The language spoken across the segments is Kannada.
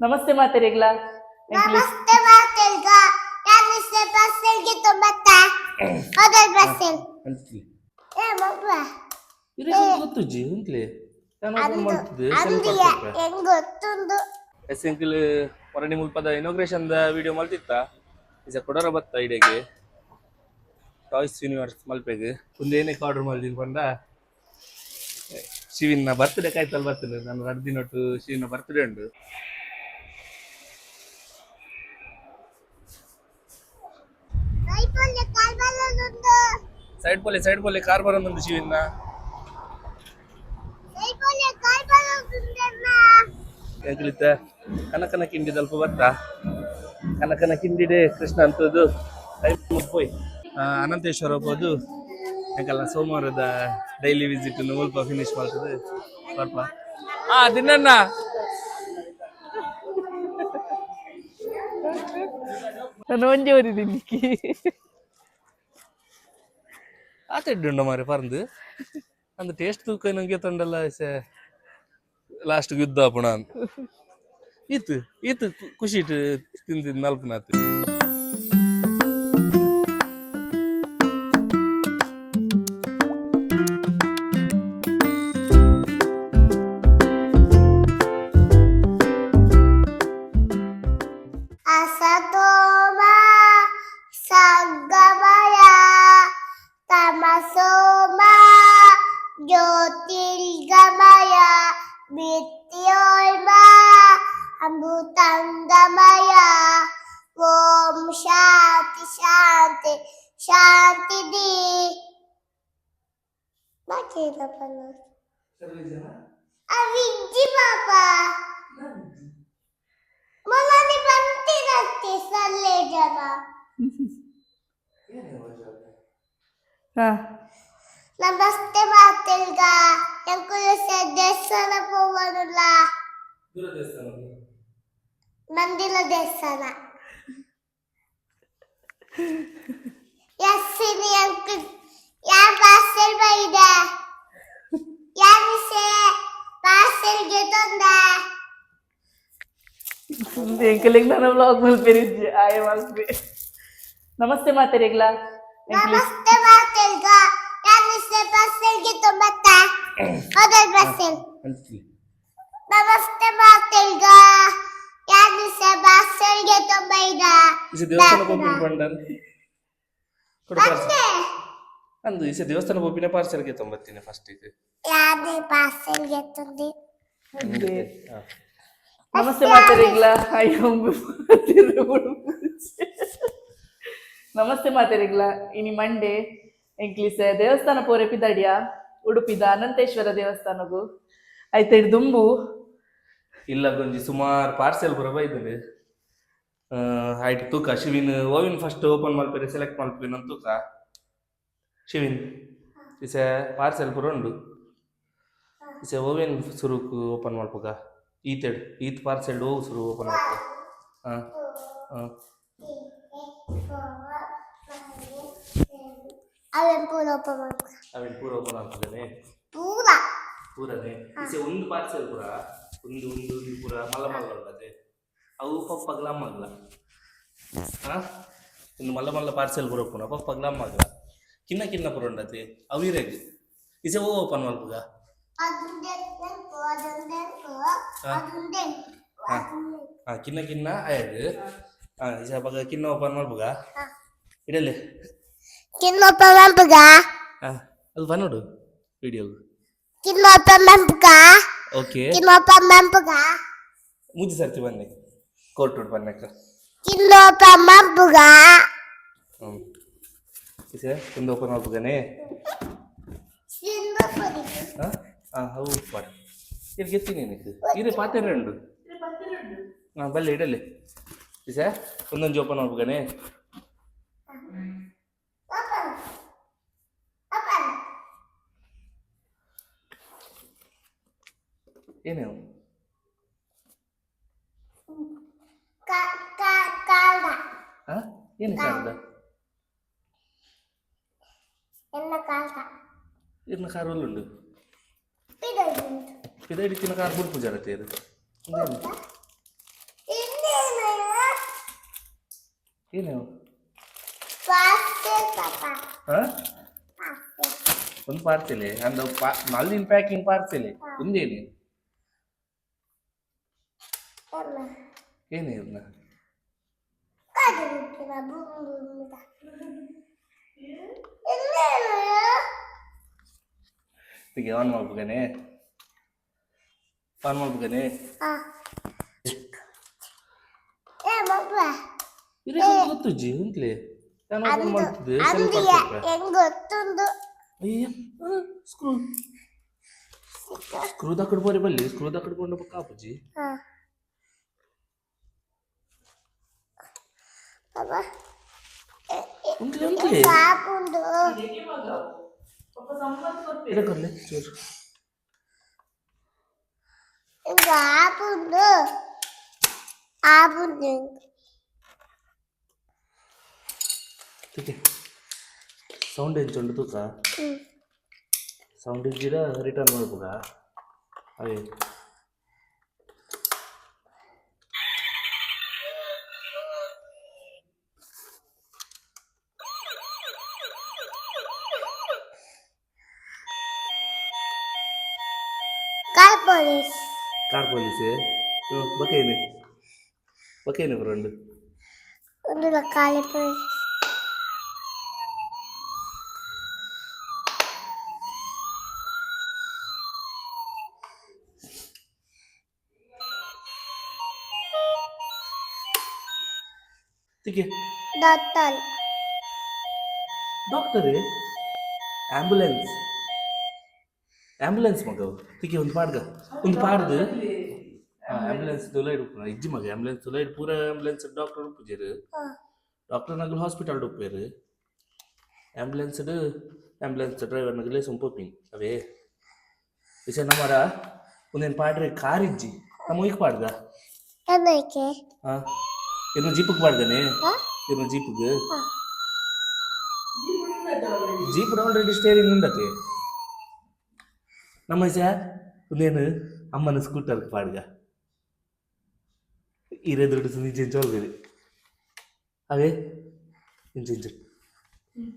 ನಮಸ್ತೆ ಮಾತೆರೆಗ್ಲ ನಮಸ್ತೆ ಮಾತೆರ್ಗ ಯಾನಿಸ್ತೆ ಬಸ್ಸೆಲ್ಗೆ ತುಂಬತ್ತಾ ಅದರ ಬಸ್ಸೆಲ್ ಅಂತ್ಲಿ ಏ ಮಬ್ಬ ಇದಕ್ಕೆ ಗೊತ್ತುಜ್ಜಿ ಅಂತ್ಲಿ ನಾನು ಓಪನ್ ಮಾಡ್ತಿದ್ದೆ ಅಂದಿಯ ಹೆಂಗ್ ಗೊತ್ತುಂದು ಎಸ್ ಅಂಕಲ್ ಹೊರಡಿ ಮುಲ್ಪದ ಇನಾಗ್ರೇಷನ್ ದ ವಿಡಿಯೋ ಮಲ್ತಿತ್ತ ಇಸ ಕೊಡರ ಬತ್ತ ಇಡೆಗೆ ಟಾಯ್ಸ್ ಯೂನಿವರ್ಸ್ ಮಲ್ಪೆಗೆ ಒಂದೇನಕ್ಕೆ ಆರ್ಡರ್ ಮಾಡಿದ್ದೀನಿ ಬಂದ ಶಿವಿನ ಬರ್ತ್ಡೇ ಕಾಯ್ತಲ್ಲಿ ಬರ್ತದೆ ನಾನು ರಡ್ದಿನೊಟ್ಟು ಶಿವಿನ ಬರ್ತ್ಡೇ ಉಂಟು ಐಪೋಲೆ ಕಾಲ್ಬಲೊಂದು ಸೈಡ್ ಪೊಲೆ ಕಾರ್ ಬರೋದೊಂದು ಶಿವಿನ ಐಪೋಲೆ ಕಾಲ್ಬಲೊಂದುಂದೆನ್ನ ಯಾಕಲಿತ್ತ ಕನಕನ ಕಿಂಡಿ ಸ್ವಲ್ಪ ಬರ್ತಾ ಕನಕನ ಕಿಂಡಿಡೆ ಕೃಷ್ಣ ಅಂತದ್ದು ಹೋಯ್ ಅನಂತೇಶ್ವರ ಹೋಗೋದು ಯಾಕಲ್ಲ ಸೋಮವಾರದ ಡೈಲಿ ವಿಸಿಟ್ ಸ್ವಲ್ಪ ಫಿನಿಶ್ ಮಾಡ್ತದೆ ಸ್ವಲ್ಪ ದಿನನ್ನ ನಾನು ಒಂಜೆ ಓದಿದ್ದೀನಿ ಆತಡ್ಡುಂಡ ಮಾರೆ ಪರಂದು ಅಂದ್ ಟೇಸ್ಟ್ ತೂಕ ನಂಗೆ ತಂಡಲ್ಲ ಲಾಸ್ಟ್ ಯುದ್ಧ ಪುಣ ಈತು ಖುಷಿ ಇಟ್ಟು ತಿಂದಿದ್ದು ನಲ್ಪನಾತು ಅಸತೋಮ ಸಗ್ಗಮಯ ತಮಸೋಮ ಜ್ಯೋತಿರ್ಗಮಯ ಮಿತ್ಯೋರ್ಮ ಅಮೃತಂಗಮಯ ಓಂ ಶಾಂತಿ ಶಾಂತಿ ಶಾಂತಿ ದಿ ಅವಿಜ್ಜಿ ಪಾಪ ಮೊನ್ನೆ ಬಂತಿರತ್ತೆ ಸಲ್ಲೆ ಜನ ಹಾ ನಮಸ್ತೆ ಮಾತೆಲ್ಗ ಎಂಕುಲು ದೇವಸ್ಥಾನ ಹೋಗೋದಿಲ್ಲ ಮಂದಿರ ದೇವಸ್ಥಾನ ಯಸ್ಸಿನಿ ಅಂಕಲ್ ಯಾ ಪಾರ್ಸೆಲ್ ಬೈದೆ ಯಾನಿಸೆ ಪಾರ್ಸೆಲ್ಗೆ ತಂದ ಎಂಕಲಿಗೆ ನಾನು ವ್ಲಾಗ್ ಮಲ್ಪೇರಿದ್ದೆ ಆಯ ಮಲ್ಪೆ ನಮಸ್ತೆ ಮಾತೆರೆಗ್ಲ ನಮಸ್ತೆ ಮಾತೆಲ್ಗ ಯಾನಿಸೆ ಪಾರ್ಸೆಲ್ಗೆ ತುಂಬತ್ತಾ ಅದರ ಬಸ್ಸೆಲ್ ಅಂತ್ಲಿ ನಮಸ್ತೆ ಮಾತೆಲ್ಗ ಯಾನಿಸೆ ಪಾರ್ಸೆಲ್ಗೆ ತುಂಬೈದ ದೇವಸ್ಥಾನ ಹೋಗ್ಬಿನ ಬಂಡನ್ ಕೊಡು ಪಾರ್ಸಲ್ ಅಂದೆ ಅಂದು ಈಸೆ ದೇವಸ್ಥಾನ ಹೋಗ್ಬಿನ ಪಾರ್ಸಲ್ಗೆ ತೊಂಬತ್ತೀನಿ ಫಸ್ಟಿಗೆ ಯಾನೆ ಪಾರ್ಸೆಲ್ಗೆ ತಂದಿ ನಮಸ್ತೆ ಮಾತೆರೆಗ್ಲ ಅಯ್ಯೋ ನಮಸ್ತೆ ಮಾತೆರೆಗ್ಲ ಇನಿ ಮಂಡೆ ಎಂಕ್ಲಿಸ ದೇವಸ್ಥಾನ ಪೋರೆ ಪಿದಡಿಯ ಉಡುಪಿದ ಅನಂತೇಶ್ವರ ದೇವಸ್ಥಾನಗೂ ಆಯ್ತು ಇಡ್ ದುಂಬು ಇಲ್ಲ ಗೊಂಜಿ ಸುಮಾರು ಪಾರ್ಸೆಲ್ ಬರ ಬೈದನೆ ಆಯ್ತು ತೂಕ ಶಿವಿನ್ ಓವಿನ್ ಫಸ್ಟ್ ಓಪನ್ ಮಲ್ಪೇರೆ ಸೆಲೆಕ್ಟ್ ಮಲ್ಪೇನು ತೂಕ ಶಿವಿನ್ ಇಸೆ ಪಾರ್ಸೆಲ್ ಪುರ ಉಂಡು ಇಸೆ ಓವಿನ್ ಸುರುಕು ಓಪನ್ ಮಲ್ಪಗ ಈತ್ ಪಾರ್ಸೆಲ್ ಓವು ಸುರು ಓಪನ್ ಮಲ್ಪಗ ಹಾಂ ಹಾಂ ಅವೆನ್ ಪೂರ ಓಪನ್ ಮಾಡ್ಕೊ ಅವೇನು ಪೂರ ಓಪನ್ ಆಗ್ತದೇನೆ ಪೂರ ಪೂರನೇ ಇಸೆ ಒಂದು ಪಾರ್ಸೆಲ್ ಪುರ ಒಂದು ಪೂರ ಮಲ್ಲ ಮಲ್ಲ ಉಳ್ಳದೆ ಅವು ಪಪ್ಪಗ್ಲ ಮಗ್ಲ ಹಾಂ ಒಂದು ಮಲ್ಲ ಮಲ್ಲ ಪಾರ್ಸೆಲ್ ಪುರ ಪುನ ಪಪ್ಪಗ್ಲ ಮಗ್ಲ ಕಿನ್ನ ಪುರ ಉಂಡತೆ ಅವಿರೆಗ್ ಇಸೆ ಓಪನ್ ಮಲ್ಪಗ ಹಾಂ ಕಿನ್ನ ಆಯ್ತು ಹಾಂ ಇಸೆ ಪಗ ಕಿನ್ನ ಓಪನ್ ಮಲ್ಪಗ ಇಡಲೆ ಕಿನ್ನೊಪ್ಪ ಮೆಂಪಗ ಹಾಂ ಅದು ಬನ್ನೋಡು ವಿಡಿಯೋ ಕಿನ್ನೊಪ್ಪ ಮೆಂಪಗ ಓಕೆ ಕಿನ್ನೊಪ್ಪ ಮೆಂಪಗ ಮುಜ್ಜಿ ಸರ್ತಿ ಬನ್ನಿ ಕೋರ್ಟ್ ಬನ್ನಕ್ಕ ಕಿನ್ನೊಪ್ಪ ಮೆಂಪಗ ಹ್ಞೂ ಇಸೆ ಒಂದು ಓಪನ್ ಮಲ್ಪಗನೇ ಹಾಂ ಹಾಂ ಹೌದು ಪಾಡ ಇಲ್ಲಿ ಗೆತ್ತೀನಿ ನಿನಗೆ ಇರೇ ಪಾತ್ರೆ ಉಂಡು ಹಾಂ ಬಲ್ಲೆ ಇಡಲಿ ಇಸೆ ಒಂದೊಂದು ಓಪನ್ ಮಾಡ್ಬೇಕನೆ ಏನೇವು ಹಾಂ ಏನು ಕಾರದ ಇರ್ನ ಕಾರ್ ಒಳ್ಳುಂಡು ಪಿದಡಿಕ್ಕಿನ ಕಾರ್ ಬುಡ್ ಪೂಜಾರತಿ ಅದು ಏನು ಪಾರ್ಸೆಲ್ ಪಾಪ ಹಾಂ ಪಾರ್ಸೆಲ್ ಒಂದು ಪಾರ್ಸೆಲೆ ಅಂದ ಮಲ್ಲಿನ ಪ್ಯಾಕಿಂಗ್ ಪಾರ್ಸೆಲೆ ಒಂದೇನು ಅಮ್ಮ ಏನು ಇವ್ರನ್ನ ಕಾದು ಮುಟ್ಟಿನ ಬೂಮ್ ಇನ್ನೇನು ಈಗ ಆನ್ ಮಾಡ್ಬೇಕನೆ ಆನ್ ಮಾಡ್ಬೇಕನೆ ಆ ಏ ಮಬ್ಬ ಇದಕ್ಕೆ ಗೊತ್ತುಜ್ಜಿ ಉಂಟ್ಲೆ ನಾನು ಓಪನ್ ಮಾಡ್ತಿದ್ದೆ ಅಂದಿಯ ಹೆಂಗ್ ಗೊತ್ತುಂದು ಅಯ್ಯ ಸ್ಕ್ರೂ ಸ್ಕ್ರೂ ದಕ್ಕಡ್ಬೋರಿ ಬಲ್ಲಿ ಸ್ಕ್ರೂ ದಕ್ಕಡ್ಕೊಂಡು ಕಾಪುಜಿ ಹಾ ಪಾಪ ಉಂಟ್ಲೆ ಉಂಟ್ಲೆ ಪಾಪುಂದು ಇದಕ್ಕರ್ಲೆ ಚೂರು ಹಿಂಗ ಆಪುಂದು ಆಪುಂದು ठीक ಸೌಂಡ್ ಹೆಂಚುಂಡು ತೂಕ ಸೌಂಡ್ ಇದ್ದೀರಾ ರಿಟರ್ನ್ ಮಾಡ್ಬೋದಾ ಅದೇ ಕಾರ್ ಪೊಲೀಸ್ ಕಾರ್ ಪೊಲೀಸೇ ಬಕೇನು ಬಕೇನು ಫ್ರೆಂಡ್ ಒಂದು ಕಾಲಿ ಪೊಲೀಸ್ ठीक है ಡಾಕ್ಟರ್ ಡಾಕ್ಟರ್ ಆಂಬ್ಯುಲೆನ್ಸ್ ಆಂಬ್ಯುಲೆನ್ಸ್ ಮಗ ತಿಕ್ಕೆ ಒಂದು ಪಾಡ್ಗ ಒಂದು ಪಾಡ್ದು ಆಂಬ್ಯುಲೆನ್ಸ್ ತುಲ ಇಡ್ಪು ಇಜ್ಜಿ ಮಗ ಆಂಬ್ಯುಲೆನ್ಸ್ ತುಲ ಇಡ್ ಪೂರ ಆಂಬ್ಯುಲೆನ್ಸ್ ಡಾಕ್ಟರ್ ಉಪ್ಪುಜೇರು ಡಾಕ್ಟರ್ ನಗಲ್ ಹಾಸ್ಪಿಟಲ್ ಉಪ್ಪೇರು ಆಂಬ್ಯುಲೆನ್ಸ್ ಆಂಬ್ಯುಲೆನ್ಸ್ ಡ್ರೈವರ್ ನಗಲೇ ಸುಂಪೋಪಿಂಗ್ ಅವೇ ವಿಷಯ ನಮ್ಮರ ಒಂದೇನು ಪಾಡ್ರೆ ಕಾರ್ ಇಜ್ಜಿ ನಮ್ಮ ಈಗ ಪಾಡ್ಗ ಏನಕ್ಕೆ ಹಾಂ ಏನು ಜೀಪಿಗೆ ಪಾಡ್ದಾನೆ ಏನು ಜೀಪಿಗೆ ಜೀಪ್ ಆಲ್ರೆಡಿ ಸ್ಟೇರಿಂಗ್ ಉಂಡತೆ ನಮ್ಮ ಒಂದೇನು ಅಮ್ಮನ ಸ್ಕೂಟರ್ ಪಾಡ್ಗ ಇರೇ ದುಡ್ಡು ನಿಜ ಚೋಲ್ಬೇಡಿ ಅವೇ ಇಂಚು ಇಂಚು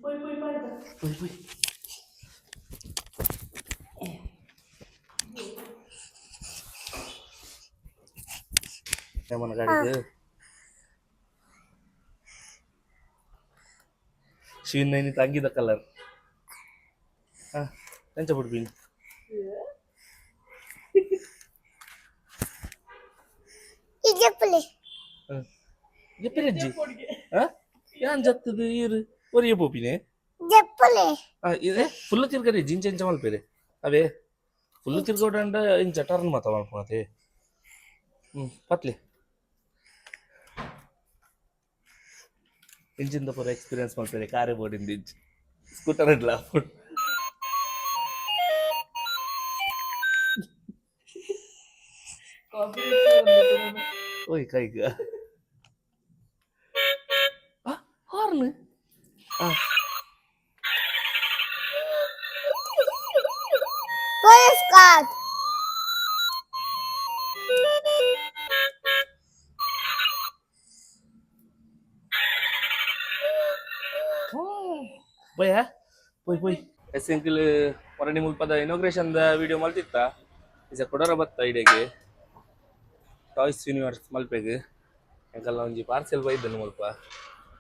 ಪೊಯ್ ಪೊಯ್ ಏಮನ ಗಾಡಿಗೆ ಶಿವನ್ ನೈನಿ ತಂಗಿದ ಕಲರ್ ಹಾಂ ಎಂಚ ಬಿಡ್ಬೀನಿ ಇಜಪ್ಪಲೆ ಎಪ್ಪಿರಜ್ಜಿ ಹಾಂ ಯಾನ್ ಜತ್ತದು ಈರು ಒರಿಯ ಪೋಪಿನೇ ಜಪ್ಪಲೆ ಇದೆ ಫುಲ್ ತಿರ್ಗರಿ ಜಿಂಚ ಎಂಚ ಮಲ್ಪೇರೆ ಅವೇ ಫುಲ್ ತಿರ್ಗೋಡಂಡ ಇಂಚ ಟರ್ನ್ ಮಾತ ಮಾಡ್ಕೊಳತೆ ಪತ್ಲೆ ಇಂಚಿಂದ ಪೂರ ಎಕ್ಸ್ಪೀರಿಯನ್ಸ್ ಮಾಡ್ತಾರೆ ಕಾರೇ ಬೋರ್ಡಿಂದ ಇಂಚ್ ಸ್ಕೂಟರ್ ಇಡ್ಲ ಓಯ್ ಕೈಗ ಹಾರ್ನ್ ಪೊಲೀಸ್ ಕಾರ್ ಭಯ ಪೋಯ್ ಪೋಯ್ ಎಸ್ ಅಂಕಿಲ್ ಹೊರಡಿ ಮುಲ್ಪದ ಇನಾಗ್ರೇಷನ್ ವಿಡಿಯೋ ಮಲ್ತಿತ್ತ ಈಸ ಕೊಡರ ಬತ್ತ ಇಡೆಗೆ ಟಾಯ್ಸ್ ಯೂನಿವರ್ಸ್ ಮಲ್ಪೆಗೆ ಯಾಕಲ್ಲ ಒಂಜಿ ಪಾರ್ಸೆಲ್ ಬೈದನು ಮಲ್ಪ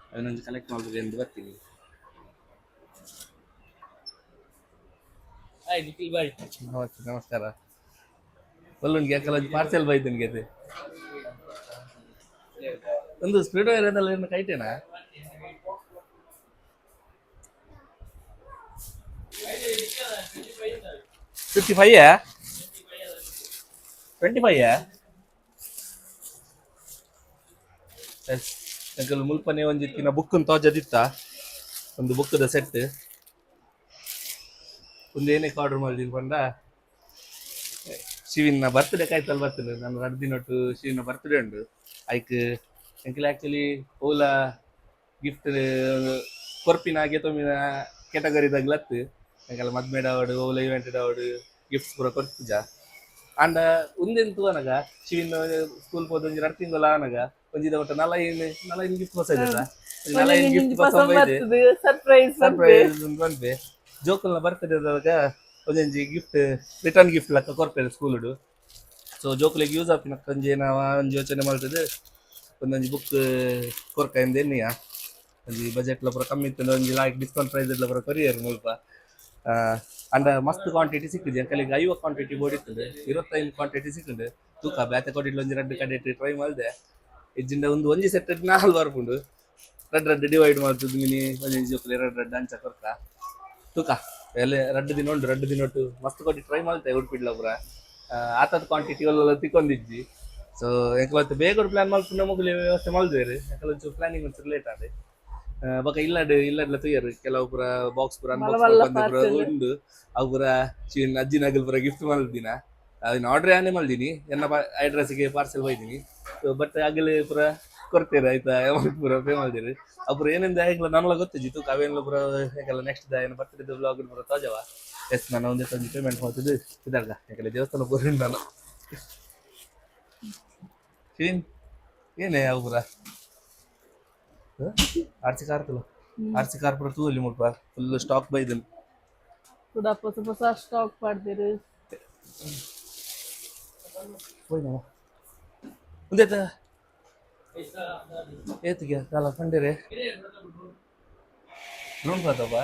ಅದನ್ನೊಂದು ಕಲೆಕ್ಟ್ ಮಾಡ್ಬೇಕು ಎಂದು ಬರ್ತೀನಿ ಹಾಯ್ ನಿಖಿಲ್ ಬಾಯ್ ನಮಸ್ತೆ ನಮಸ್ಕಾರ ಒಲ್ಲೊಂದು ಯಾಕಲ್ಲ ಒಂದು ಪಾರ್ಸೆಲ್ ಬೈದನ್ ಗೆದೆ ಒಂದು ಸ್ಪೀಡ್ ಇರೋದಲ್ಲ ಏನು ಕೈಟೇನಾ $55 $25 ಎಸ್ ಅಂಕಲ್ ಮುಲ್ಪನೆ ಒಂದಿತ್ತಿನ ಬುಕ್ ತೋಜದಿತ್ತ ಒಂದು ಬುಕ್ದ ಸೆಟ್ ಒಂದು ಏನಕ್ಕೆ ಆರ್ಡರ್ ಮಾಡಿದ್ದೀನಿ ಪಂಡ ಶಿವಿನ ಬರ್ತ್ಡೇ ಕಾಯ್ತಲ್ಲಿ ಬರ್ತೇನೆ ನಾನು ರಡ್ದಿನೊಟ್ಟು ಶಿವಿನ ಬರ್ತ್ಡೇ ಉಂಟು ಐಕ್ ಅಂಕಲ್ ಆ್ಯಕ್ಚುಲಿ ಓಲ ಗಿಫ್ಟ್ ಕೊರ್ಪಿನ ತೊಮ್ಮಿನ ಕೆಟಗರಿದಾಗ್ಲತ್ತು ಅಂಕಲ್ ಮದ್ಮೇಡ ಅವಡು ಓಲ ಇವೆಂಟೆಡ್ ಅವಡು ಗಿಫ್ಟ್ಸ್ ಪೂರ ಕೊರ್ಪುಜ ಆಂಡ ಉಂದೆಂತು ಅನಗ ಶಿವಿನ ಸ್ಕೂಲ್ ಹೋದ ಒಂಜಿ 2 ತಿಂಗಳು ಆನಗ ಒಂಜಿದ ಒಟ್ಟು ನಲೈನ್ ಗಿಫ್ಟ್ ಹೊಸ ನಲ ಏನ್ ಗಿಫ್ಟ್ ಪಸಂದ್ ಬೈದೆ ಬರ್ತದೆ ಸರ್ಪ್ರೈಸ್ ಸರ್ಪ್ರೈಸ್ ಬಂದ್ಬೆ ಜೋಕಲ್ನ ಬರ್ತದಾಗ ಒಂದೊಂಜಿ ಗಿಫ್ಟ್ ರಿಟರ್ನ್ ಗಿಫ್ಟ್ ಲಕ್ಕ ಕೊರ್ಪೇರು ಸ್ಕೂಲ್ಡು ಸೊ ಜೋಕುಲಿಗೆ ಯೂಸ್ ಆಪಿನ ಒಂಜಿ ನಾವು ಒಂಜಿ ಯೋಚನೆ ಮಾಡ್ತದೆ ಒಂದೊಂಜಿ ಬುಕ್ ಕೊರ್ಕಾಯಿಂದ ಎನ್ನಿಯ ಒಂಜಿ ಬಜೆಟ್ಲ ಪೂರ ಕಮ್ಮಿ ಇತ್ತು ಒಂಜಿ ಲಾಯ್ಕ್ ಡಿಸ್ಕೌಂಟ್ ಪ್ರೈಸ್ ಎಲ್ಲ ಪೂರ ಕೊರಿಯರ್ ಮುಲ್ಪ ಅಂಡ ಮಸ್ತ್ ಕ್ವಾಂಟಿಟಿ ಸಿಕ್ಕಿದೆ ಅಂಕಲಿಗೆ 50 ಕ್ವಾಂಟಿಟಿ ಬೋರ್ಡ್ ಇರ್ತದೆ 25 ಕ್ವಾಂಟಿಟಿ ಸಿಕ್ಕುಂಡು ತೂಕ ಬ್ಯಾತೆ ಕೊಟ್ಟಿಡ್ಲ ಒಂಜಿ ರಡ್ಡು ಕಡೆ ಟ್ರೈ ಮಾಡಿದೆ ಇಜ್ಜಿಂದ ಒಂಜಿ ಸೆಟ್ ನಾಲ್ ಬರ್ಪುಂಡು ರಡ್ಡು ಡಿವೈಡ್ ಮಾಡ್ತದೆ ಮಿನಿ ಒಂಜಿ ಜೋಕುಲು ರಡ್ಡು ಅಂಚ ಕೊರ್ಕ ತೂಕ ಎಲ್ಲ ರಡ್ಡು ದಿನ ಒಟ್ಟು ಮಸ್ತ್ ಕೊಟ್ಟು ಟ್ರೈ ಮಾಡ್ತೆ ಉಡುಪಿಡ್ಲ ಪೂರ ಆತದ ಕ್ವಾಂಟಿಟಿ ಎಲ್ಲ ತಿಕ್ಕೊಂದಿಜ್ಜಿ ಸೊ ಯಾಕೆ ಬೇಗ ಪ್ಲಾನ್ ಮಾಡ್ಕೊಂಡು ಮುಗಿಲಿ ವ್ಯವಸ್ಥೆ ಮಾಡಿದ್ವೇರು ಯಾಕಂದ್ರೆ ಒಂಚೂರು ಪ್ಲಾನಿಂಗ್ ಒಂಚೂರು ಲೇಟ್ ಆದೆ ಬೊಕ ಇಲ್ಲಡ್ಲ ತುಯ್ಯರು ಕೆಲವು ಪೂರ ಬಾಕ್ಸ್ ಪೂರ ಪೂರ ಉಂಡು ಅವು ಪೂರ ಅಜ್ಜಿನಾಗಲ್ ಪೂರ ಗಿಫ್ಟ್ ಮಾಡಿದಿನ ಅದನ್ನ ಆರ್ಡ್ರ್ ಆನೆ ಮಾಡಿದೀನಿ ಎನ್ನ ಅಡ್ರೆಸ್ಗೆ ಪಾರ್ಸೆಲ್ ಹೋಯ್ತೀನಿ ಸೊ ಬಟ್ ಆಗಲೇ ಪೂರ ಕೊಡ್ತೀರ ಆಯ್ತಾ ಅಮೌಂಟ್ ಪೂರ ಪೇ ಮಾಡಿದಿರಿ ಅಪ್ರ ಏನಿಂದ ಹೇಗಲ್ಲ ನನಗೆ ಗೊತ್ತಿದ್ದು ಅವೇನೆಲ್ಲ ಪೂರ ಹೇಗೆಲ್ಲ ನೆಕ್ಸ್ಟ್ ಏನು ಬರ್ತಿದ್ದು ಬ್ಲಾಗ್ ಪೂರ ತಾಜವ ಎಸ್ ನಾನು ಒಂದೇ ತಂದು ಪೇಮೆಂಟ್ ಮಾಡ್ತಿದ್ದು ಇದಾಗ ಯಾಕಂದ್ರೆ ದೇವಸ್ಥಾನ ಪೂರ ನಾನು ಏನೇ ಯಾವ ಪೂರ ಆರ್ಸಿ ಕಾರ್ ಪೂರ ತೂಲಿ ಮುಲ್ಪ ಫುಲ್ ಸ್ಟಾಕ್ ಬೈದನ್ ಹೊಸ ಸ್ಟಾಕ್ ಮಾಡ್ತೀರಿ ಮುಂದೆ ಏತಿಗೆ ಕಾಲ ಕಂಡಿರೆ ನೋಡ್ಬಾರ್ದಪ್ಪ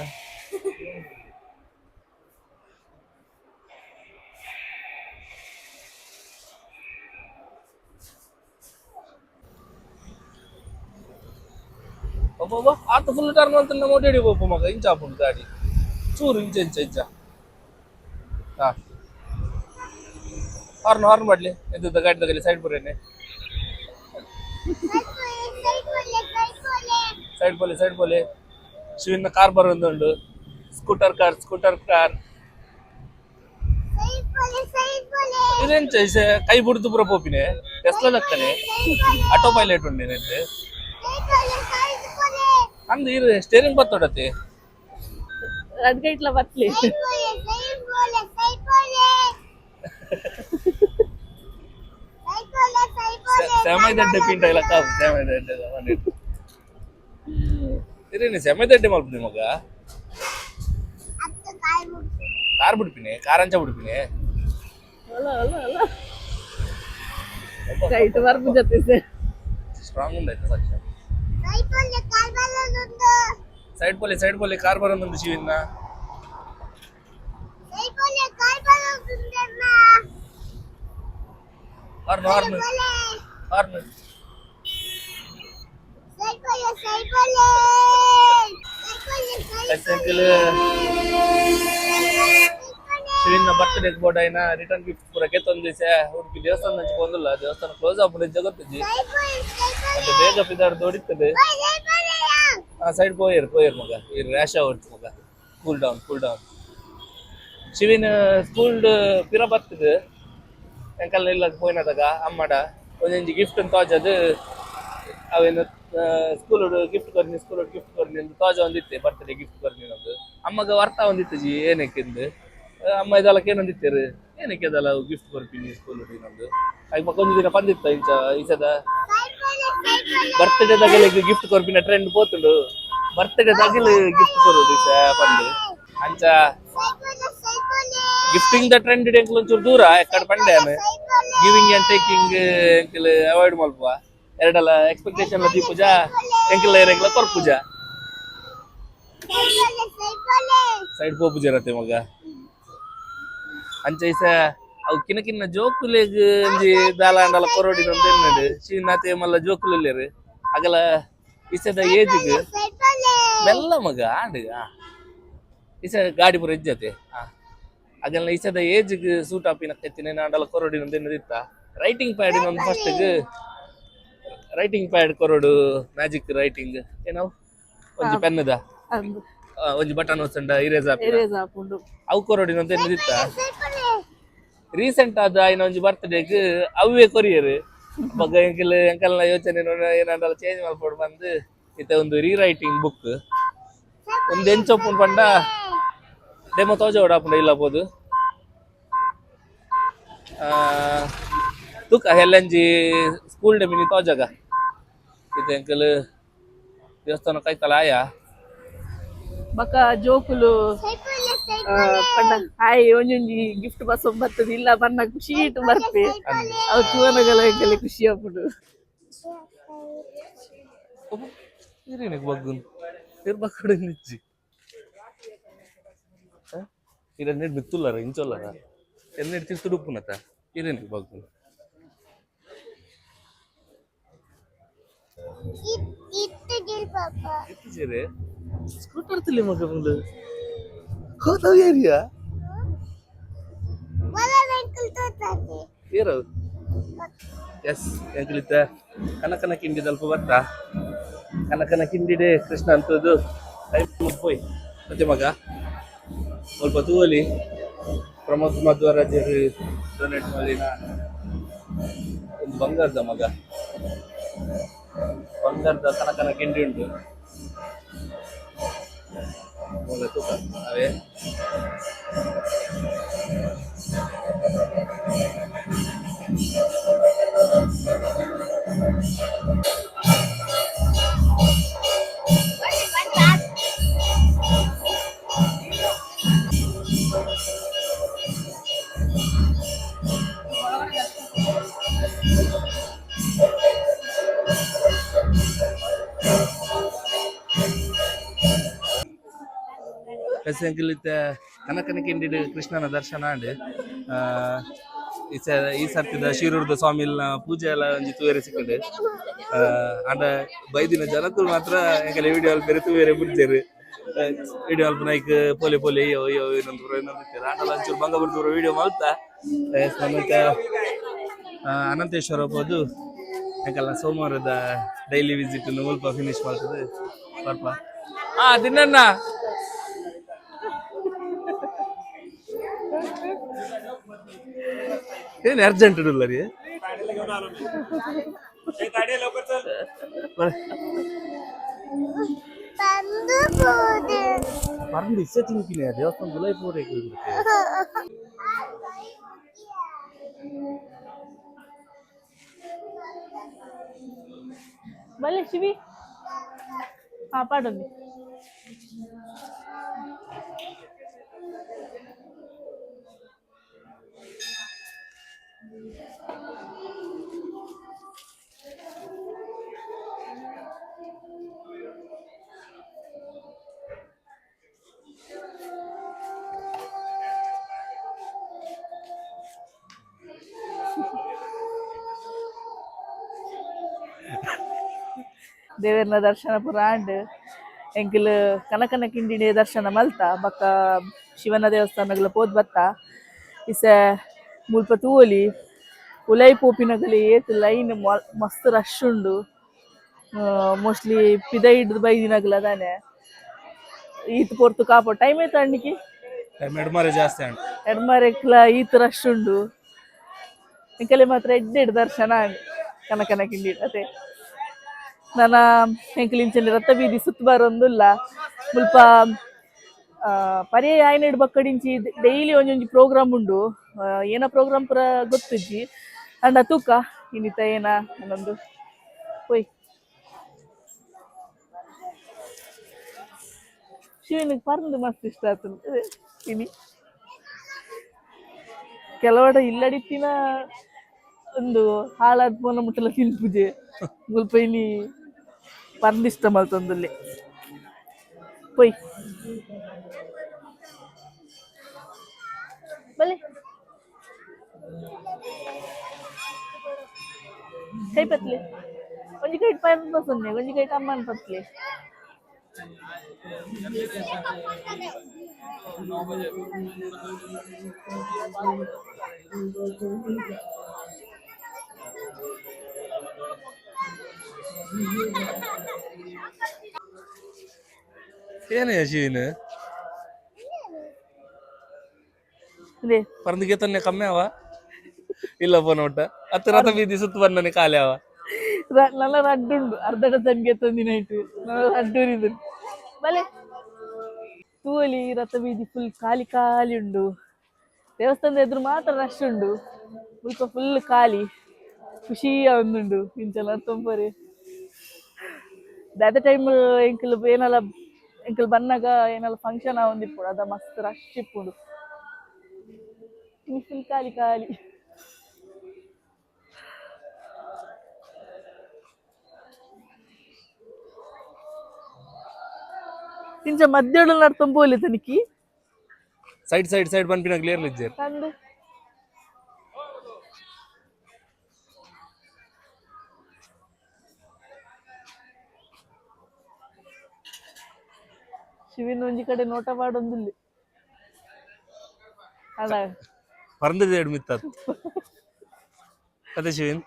ಒಬ್ಬೊಬ್ಬ ಆತ ಫುಲ್ ಟರ್ನ್ ಅಂತ ನಮ್ಮ ಓಡಿ ಒಬ್ಬ ಮಗ ಇಂಚ ಹಾಕೊಂಡು ಗಾಡಿ ಚೂರು ಇಂಚ ಹಾ ಹಾರ್ನ್ ಮಾಡ್ಲಿ ಎದ್ದ ಗಾಡಿ ತಗಲಿ ಸೈಡ್ ಬರೇನೆ ಸೈಡ್ ಬೋಲೆ ಶಿವನ ಕಾರ್ ಬರೋದುಂಡು ಸ್ಕೂಟರ್ ಕಾರ್ ಇದೇನ್ ಚೈಸೆ ಕೈ ಬಿಡ್ತು ಪುರ ಪೋಪಿನೇ ಟೆಸ್ಲಾ ಲಕ್ಕನೆ ಆಟೋ ಪೈಲಟ್ ಉಂಡೇನಂತೆ ಅಂದ್ ಇರು ಸ್ಟೇರಿಂಗ್ ಬತ್ತೋಡತ್ತೆ ಅದ್ಕೆ ಇಟ್ಲ ಬತ್ಲಿ ಸೆಮೈದಡ್ಡೆ ಪಿಂಟ ಇಲ್ಲ ಕಾಪು ಸೆಮೈದಡ್ಡೆ ಇರೇನೆ ಸೆಮೈದಡ್ಡೆ ಮಲ್ಪನೆ ಮಗ ಕಾರ್ ಬಿಡ್ಪಿನಿ ಕಾರಂಚ ಬಿಡ್ಪಿನಿ ಕೈಟ್ ವರ್ಬ್ ಜೊತೆ ಸ್ಟ್ರಾಂಗ್ ಉಂಡಾಯ್ತು ಸಾಕ್ಷಿ ಸೈಡ್ ಪೋಲಿ ಕಾರ್ ಬರೋದುಂಡು ಶಿವಿನ ಹಾರ್ನ್ ಶಿವಿನ ಬರ್ತ್ಡೇ ಬೋರ್ಡ್ ಆಯ್ನ ರಿಟರ್ನ್ ಗಿಫ್ಟ್ ಪೂರ ಕೆತ್ತೊಂದಿಸ ಉಡುಪಿ ದೇವಸ್ಥಾನ ಹಂಚ್ಕೊಂದಿಲ್ಲ ದೇವಸ್ಥಾನ ಕ್ಲೋಸ್ ಆಗ್ಬಿಟ್ಟು ಜಗತ್ತಿದ್ದಿ ಮತ್ತೆ ಬೇಗ ಪಿದಾಡ್ ದೊಡಿತದೆ ಸೈಡ್ ಪೋಯರ್ ಮಗ ಈ ರ್ಯಾಶ್ ಔಟ್ ಮಗ ಕೂಲ್ ಡೌನ್ ಶಿವಿನ ಸ್ಕೂಲ್ ಪಿರ ಬರ್ತದೆ ಎಂಕಲ್ ಇಲ್ಲ ಪೋಯಿನದಾಗ ಅಮ್ಮಡ ಒಂದೊಂದು ಗಿಫ್ಟ್ ತಾಜದು ಅವೇನು ಸ್ಕೂಲ್ ಗಿಫ್ಟ್ ಕೊರ್ನಿ ಅಂತ ತಾಜ ಒಂದಿತ್ತೆ ಬರ್ತ್ಡೇ ಗಿಫ್ಟ್ ಕೊರ್ನಿ ನಮ್ದು ಅಮ್ಮಗ ವರ್ತ ಒಂದಿತ್ತು ಜಿ ಏನಕ್ಕೆಂದು ಅಮ್ಮ ಇದೆಲ್ಲಕ್ಕೆ ಏನೊಂದಿತ್ತೇರು ಏನಕ್ಕೆ ಅದಲ್ಲ ಗಿಫ್ಟ್ ಕೊರ್ಪಿನಿ ಸ್ಕೂಲ್ ನಮ್ದು ಹಾಗೆ ಒಂದು ದಿನ ಬಂದಿತ್ತ ಇಂಚ ಈಸದ ಬರ್ತ್ಡೇದಾಗಲೇ ಗಿಫ್ಟ್ ಕೊರ್ಪಿನ ಟ್ರೆಂಡ್ ಪೋತುಂಡು ಬರ್ತ್ಡೇದಾಗಲೇ ಗಿಫ್ಟ್ ಕೊರೋದು ಬಂದು ಅಂಚ ಗಿಫ್ಟಿಂಗ್ ದ ಟ್ರೆಂಡ್ ಎಂಕಲ್ ಒಂಚೂರು ದೂರ ಎಕ್ಕಡೆ ಪಂಡೆ ಗಿವಿಂಗ್ ಅಂಡ್ ಟೇಕಿಂಗ್ ಎಂಕಲ್ ಅವಾಯ್ಡ್ ಮಲ್ಪ ಎರಡಲ್ಲ ಎಕ್ಸ್ಪೆಕ್ಟೇಷನ್ ದಿ ಪೂಜಾ ಎಂಕಲ್ ಏರೆಗ್ಲ ಕೊರ್ ಪೂಜಾ ಸೈಡ್ ಪೋ ಪೂಜಾ ಇರತ್ತೆ ಮಗ ಅಂಚ ಈಸ ಅವು ಕಿನ್ನ ಜೋಕುಲೆಗ್ ಒಂಜಿ ದಾಲಾಂಡಲ ಕೊರೋಡಿನ ಒಂದು ಎನ್ನಡು ಶ್ರೀನಾಥೆ ಮಲ್ಲ ಜೋಕುಲೆರು ಆಗಲ ಇಸದ ಏಜ್ಗೆ ಬೆಲ್ಲ ಮಗ ಆಂಡ್ ಇಸ ಗಾಡಿ ಪೂರ ಇಜ್ಜತೆ ಆಗಲ್ಲ ಇಸದ ಏಜ್ಗೆ ಸೂಟ್ ಆಪಿನ ಕತ್ತಿನ ನಾಡಲ ಕೊರೋಡಿನ ಒಂದು ಎನ್ನದಿತ್ತ ರೈಟಿಂಗ್ ಪ್ಯಾಡಿನ ಒಂದು ಫಸ್ಟ್ಗೆ ರೈಟಿಂಗ್ ಪ್ಯಾಡ್ ಕೊರೋಡು ಮ್ಯಾಜಿಕ್ ರೈಟಿಂಗ್ ಏನವು ಒಂಜಿ ಪೆನ್ನದ ಒಂಜಿ ಬಟನ್ ಹೊಸಂಡ ಇರೇಸ್ ಹಾಕೊಂಡು ಅವು ಕೊರೋಡಿನ ಅಂತ ಎನ್ನದಿತ್ತ ರೀಸೆಂಟ್ ಆದ ಆಯ್ನ ಒಂಜಿ ಬರ್ತ್ಡೇಗ್ ಅವೇ ಕೊರಿಯರ್ ಬಗ್ಗ ಎಂಕಲ್ನ ಯೋಚನೆ ಏನಾಡಲ್ಲ ಚೇಂಜ್ ಮಾಡ್ಕೊಂಡು ಬಂದು ಇತ್ತ ಒಂದು ರೀರೈಟಿಂಗ್ ಬುಕ್ ಒಂದು ಎಂಚೊಪ್ಪು ಪಂಡ ಡೆಮೋ ತೋಜ ಓಡಾಪುಂಡ ಇಲ್ಲ ಬೋದು ತೂಕ ಹೆಲ್ಲಂಜಿ ಸ್ಕೂಲ್ ಡೆ ಮಿನಿ ತೋಜಗ ಇದು ಎಂಕಲ್ ದೇವಸ್ಥಾನ ಕೈತಲ್ಲ ಆಯಾ ಬಕ್ಕ ಜೋಕುಲು ಸೈಪುಲೆ ಪಂಡ ಹಾಯ್ ಒಂಜೊಂಜಿ ಗಿಫ್ಟ್ ಬಸ್ ಬರ್ತದೆ ಇಲ್ಲ ಬಣ್ಣ ಖುಷಿ ಇಟ್ಟು ಬರ್ತೆ ಅವು ತೂವನಗಲ ಎಂಕಲೆ ಖುಷಿ ಆಗ್ಬಿಡು ಇರೇನಿಗೆ ಬಗ್ಗುನ್ ಇರ್ಬಕ್ಕಡೆ ನಿಜ್ಜಿ ಇರೆನ್ನೆಡ್ ಮಿತ್ತುಲ್ಲಾರ ಇಂಚೊಲ್ಲಾರ ಎನ್ನೆಡ್ ತಿರ್ತುಡುಪ್ಪುನತ ಇರೇನಿಗೆ ಬಗ್ಗುನ್ ಇತ್ತು ಗಿಲ್ ಪಾಪ ಇತ್ತು ಸೇರೆ ಸ್ಕೂಟರ್ ತಿಲ್ಲಿ ಮಗ ಬಂದು ಹೋದವು ಏರಿಯಾ ಮಲ ವೆಹಿಕಲ್ ತೋತಾನೆ ಏರು ಎಸ್ ಎಂಕ್ಲಿತ್ತ ಕನಕನ ಕಿಂಡಿ ಸ್ವಲ್ಪ ಬರ್ತಾ ಕನಕನ ಕಿಂಡಿಡೆ ಕೃಷ್ಣ ಅಂತದ್ದು ಟೈಮ್ ಹೋಯ್ ಮತ್ತೆ ಮಗ ಸ್ವಲ್ಪ ತೂವಲಿ ಪ್ರಮೋದ್ ಮಧ್ವರಾಜ ಡೊನೇಟ್ ಮಾಡಿನ ಒಂದು ಬಂಗಾರದ ಮಗ ಬಂಗಾರದ ಕನಕನ ಕಿಂಡಿ ಉಂಟು ಒಳ್ಳೆ ತೂಕ ಅವೇ ಹೆಸಂಕಿಲಿತ್ತ ಕನಕನ ಕಿಂಡಿಡು ಕೃಷ್ಣನ ದರ್ಶನ ಆಂಡ್ ಈ ಸರ್ತಿದ ಶಿರೂರ್ದ ಸ್ವಾಮಿಲ್ನ ಪೂಜೆ ಎಲ್ಲ ಒಂಜಿ ತೂವೆರೆ ಸಿಕ್ಕುಂಡು ಆಂಡ ಬೈದಿನ ಜನಕ್ಕೂ ಮಾತ್ರ ಎಂಕಲೆ ವಿಡಿಯೋ ಅಲ್ಪ ಬೇರೆ ತೂವೆರೆ ಬುಡ್ಜೆರ್ ವಿಡಿಯೋ ಅಲ್ಪ ನೈಕ್ ಪೋಲೆ ಪೋಲೆ ಅಯ್ಯೋ ಅಯ್ಯೋ ಇನ್ನೊಂದು ಆಂಡಲ ಒಂಚೂರು ಬಂಗ ಬಿಡ್ತುವ ವಿಡಿಯೋ ಮಲ್ತ ನಮಗೆ ಅನಂತೇಶ್ವರ ಹೋಗೋದು ಎಂಕಲ್ಲ ಸೋಮವಾರದ ಡೈಲಿ ವಿಸಿಟ್ ಮುಲ್ಪ ಫಿನಿಶ್ ಮಾಡ್ತದೆ ಬರ್ಪ ದಿನನ್ನ ಏನ್ ಅರ್ಜೆಂಟ್ ಇಲ್ಲ ರೀ ತಂದು ಹೋದೆ ಪರಂದು ಇಷ್ಟೇ ತಿಂತೀನಿ ದೇವಸ್ಥಾನ ಜುಲೈ 4 ಬಲ್ಲೆ ಶಿವಿ ಪಾಡೊಂದು ದೇವರನ ದರ್ಶನ ಪೂರ ಆಂಡ್ ಎಂಕಲ್ ಕನಕನ ಕಿಂಡಿನ ದರ್ಶನ ಮಲ್ತ ಬಕ್ಕ ಶಿವನ ದೇವಸ್ಥಾನಗಳ ಪೋದ್ ಬತ್ತ ಇಸ ಮುಲ್ಪ ತೂವಲಿ ಉಲೈ ಪೋಪಿನಗಲಿ ಏತ್ ಲೈನ್ ಮಸ್ತ್ ರಶ್ ಉಂಡು ಮೋಸ್ಟ್ಲಿ ಪಿದೈ ಹಿಡ್ದು ಬೈದಿನಗಲ ಅದಾನೆ ಈತ್ ಪೊರ್ತು ಕಾಪೋ ಟೈಮ್ ಐತ ಅಣ್ಣಿಕಿ ಜಾಸ್ತಿ ಎಡ್ಮಾರೆಕ್ಲ ಈತ್ ರಶ್ ಉಂಡು ಎಂಕಲೆ ಮಾತ್ರ ಎಡ್ಡೆಡ್ ದರ್ಶನ ಆಂಡ್ ಕನಕನ ಕಿಂಡಿ ಅದೇ ನನ್ನ ಎಂಕಲಿಂಚಲ್ಲಿ ರಥ ಬೀದಿ ಸುತ್ತ ಬರೊಂದುಲ್ಲ ಮುಲ್ಪ ಪರ್ಯಾಯ ಆಯ್ನ ಇಡ್ಬಕ್ಕಡಿಂಚಿ ಡೈಲಿ ಒಂಜೊಂಜಿ ಪ್ರೋಗ್ರಾಮ್ ಉಂಡು ಏನ ಪ್ರೋಗ್ರಾಮ್ ಪೂರ ಗೊತ್ತಿಜ್ಜಿ ಅಂಡ ತೂಕ ಇನ್ನಿತ ಏನ ಅನ್ನೊಂದು ಹೋಯ್ ಶಿವನಿಗೆ ಪರ್ಂದು ಮಸ್ತ್ ಇಷ್ಟ ಆಗ್ತದೆ ಇನಿ ಕೆಲವಡ ಇಲ್ಲಡಿತ್ತಿನ ಒಂದು ಹಾಳಾದ ಪೋನ ಮುಟ್ಟಲ ತಿನ್ಪುಜೆ ಮುಲ್ಪ ಇನಿ ಪರ್ಂದಿಷ್ಟ ಮಲ್ತೊಂದುಲ್ಲೆ ಪೊಯ್ ಬಲೆ ಕೈ ಪತ್ಲೆ ಒಂಜಿ ಕೈ ಪರ್ಂದ ಸೊನ್ನೆ ಒಂಜಿ ಕೈ ಅಮ್ಮನ ಪತ್ಲೆ ಏನೇ ಶಿವನ್ ಪರಂದಿಗೆ ತನ್ನೆ ಕಮ್ಮಿ ಅವ ಇಲ್ಲ ಪೋನೋಟ ಹತ್ತು ರಥ ಬೀದಿ ಸುತ್ತ ಬಂದನೆ ಖಾಲಿ ಅವ ನನ್ನ ರಡ್ಡುಂಡು ಅರ್ಧಡ ತನ್ಗೆ ತಂದಿನ ಇಟ್ಟು ನನ್ನ ರಡ್ಡೂರಿದ್ದು ಬಲೆ ತೂವಲಿ ರಥ ಬೀದಿ ಫುಲ್ ಖಾಲಿ ಖಾಲಿ ಉಂಡು ದೇವಸ್ಥಾನದ ಎದುರು ಮಾತ್ರ ರಶ್ ಉಂಡು ಸ್ವಲ್ಪ ಫುಲ್ ಖಾಲಿ ಖುಷಿಯ ಒಂದುಂಡು ಇಂಚಲ ತೊಂಬರಿ ಅದೇ ಟೈಮ್ ಎಂಕಲ್ ಏನಲ್ಲ ಎಂಕಲ್ ಬನ್ನಾಗ ಏನಲ್ಲ ಫಂಕ್ಷನ್ ಒಂದಿಪ್ಪುಡು ಅದ ಮಸ್ತ್ ರಶ್ ಇಪ್ಪುಡು ಫುಲ್ ಖಾಲಿ ಖಾಲಿ. ಇಂಚ ಮಧ್ಯಾಹ್ನ ನಡ್ತೊಂದು ಬೋಲಿ ತನಿಖಿ ಸೈಡ್ ಸೈಡ್ ಸೈಡ್ ಪನ್ಪಿನ ಕ್ಲಿಯರ್ಲಿ ಇಜ್ಜೇರ್ ಕಂಡು ಶಿವಿನ ಒಂಜಿ ಕಡೆ ನೋಟ ಮಾಡೊಂದಿಲ್ಲ ಅಲ್ಲ ಪರಂದದ ಎರಡು ಮಿತ್ತತ್ ಅದೇ ಶಿವಿನ್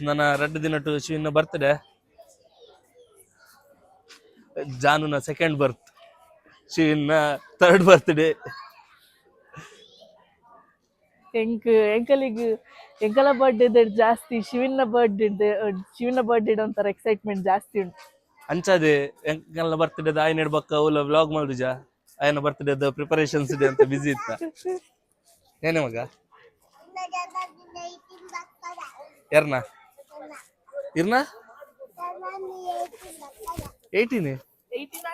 ನನ್ನ 2 ದಿನ ಟು ಶಿವಿನ ಬರ್ತ್ಡೇ, ಜಾನುನ 2nd ಬರ್ತ್, ಶಿವಿನ 3rd ಬರ್ತ್ಡೇ. ಎಂಕಲಿಗೆ ಎಂಕಲ ಬರ್ಡೇ ಜಾಸ್ತಿ ಶಿವಿನ ಬರ್ಡೇ ಒಂಥರ ಎಕ್ಸೈಟ್ಮೆಂಟ್ ಜಾಸ್ತಿ ಉಂಟು. ಅಂಚದೆ ಎಂಕಲ್ನ ಬರ್ತ್ಡೇದ ಆಯ್ನ ಬಕ್ಕ ಅವಲ ವ್ಲಾಗ್ ಮಲ್ದುಜ ಆಯ್ನ ಬರ್ತ್ಡೇದ ಪ್ರಿಪರೇಷನ್ಸ್ ಇದೆ ಅಂತ ಬಿಸಿ ಇತ್ತ. ಏನೇ ಮಗ ಯಾರನ್ನ ಇರ್ನ 18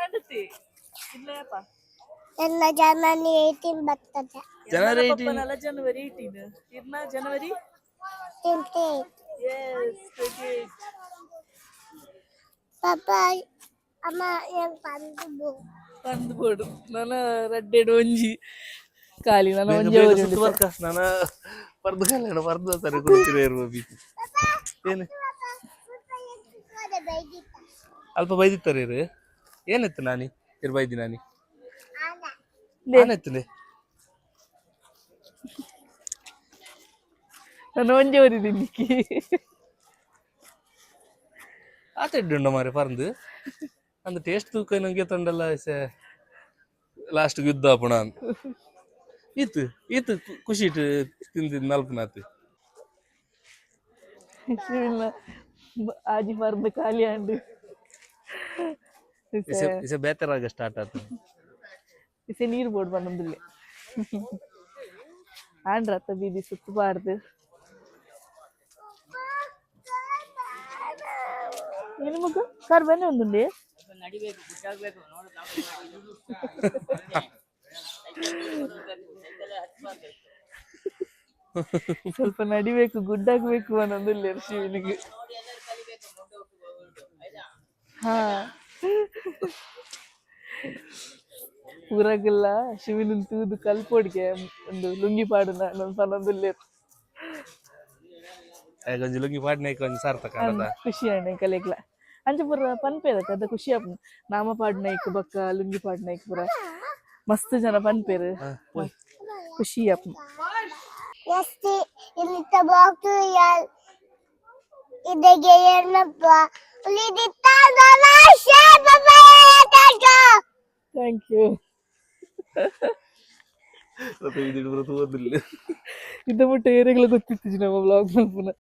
ಆಗುತ್ತೆ ಇಲ್ಲಪ್ಪ ಎಲ್ಲ ಜನನಿ 18 ಬರ್ತದೆ. ಜನವರಿ 18 ಜನವರಿ 18 ಇರ್ನ ಜನವರಿ 28. yes 28 ಪಾಪ ಅಮ್ಮ ಏನ್ ಪಂದು ಬೋಡು ನನ್ನ ರಡ್ಡೆಡು ಒಂಜಿ ಖಾಲಿ ನನ್ನ ಒಂಜಿ ಸುತ್ತುವರ್ಕ ನಾನು ಪರ್ದು ಕಲ್ಯಾಣ ಪರ್ದು ಸರಿ ಕುಡಿತಿರೇ ಇರುವ ಬೀತಿ ಏನು ಅಲ್ಪ ಬೈದಿತ್ತಾರೆ ಇರು ಏನಿತ್ತು ನಾನಿ ಇರು ಬೈದಿ ನಾನಿ ಏನಿತ್ತು ನಾನು ಒಂಜಿ ಓದಿದ್ದೀನಿ ಆತಡ್ಡುಂಡ ಮಾರೆ ಪರ್ದು ಅಂದ ಟೇಸ್ಟ್ ತೂಕ ನಂಗೆ ತಂಡಲ್ಲ ಲಾಸ್ಟ್ ಯುದ್ಧ ಪುಣ ಅಂತ ಈತು ಈತು ಖುಷಿ ಇಟ್ಟು ತಿಂದಿದ್ದು ನಲ್ಪನಾತು ಆಜಿ ಪರ್ದು ಖಾಲಿ ಆಂಡು ಇಸೆ ಬೇತರಾಗ ಸ್ಟಾರ್ಟ್ ಆತು ಇಸೆ ನೀರು ಬೋರ್ಡ್ ಬಂದಿಲ್ಲ ಆಂಡ್ರ ಅತ್ತ ಬೀದಿ ಸುತ್ತಬಾರ್ದು ಏನು ಮಗ ಕಾರ್ ಬನ್ನಿ ಒಂದುಂಡಿ ಸ್ವಲ್ಪ ನಡಿಬೇಕು ಗುಡ್ಡಾಗ್ಬೇಕು ಅನ್ನೊಂದಿಲ್ಲ ಶಿವನಿಗೆ. ಹಾ ಊರಾಗೆಲ್ಲ ಶಿವನ ತೂದು ಕಲ್ಪೊಡ್ಗೆ ಒಂದು ಲುಂಗಿ ಪಾಡು ಅನ್ನೊಂದಿಲ್ಲ ಕೊಂಚ ಲುಂಗಿ ಪಾಡ್ನೆ ಕೊಂಚ ಸಾರ್ಥಕ ಖುಷಿ ಅಣ್ಣ ಕಲೆಗ್ಲ ಅಂಚ ಪುರ ಪನ್ಪೇರ ಅದ ಖುಷಿ ಆಪುನ ನಾಮ ಪಾಡ್ನೈಕ್ ಬಕ್ಕ ಲುಂಗಿ ಪಾಡ್ನೈಕ್ ಪುರ ಮಸ್ತ್ ಜನ ಪನ್ಪೇರು ಖುಷಿ ಆಪುನ. ಎಸ್ತಿ ಇಲ್ಲಿತ ಬಾಕ್ತು ಯಾಲ್ ಇದೆಗೆ ಏನಪ್ಪ ಉಳಿದಿತ್ತ ನವಾಶ ಬಾಬಾ ಥ್ಯಾಂಕ್ ಯು ಓದಿಲ್ಲ ಇದ್ದ ಮುಟ್ಟ ಏರಿಯಾಗಳ ಗೊತ್ತಿತ್ತು ನಮ್ಮ ಬ್ಲಾಗ್ ಪುನಃ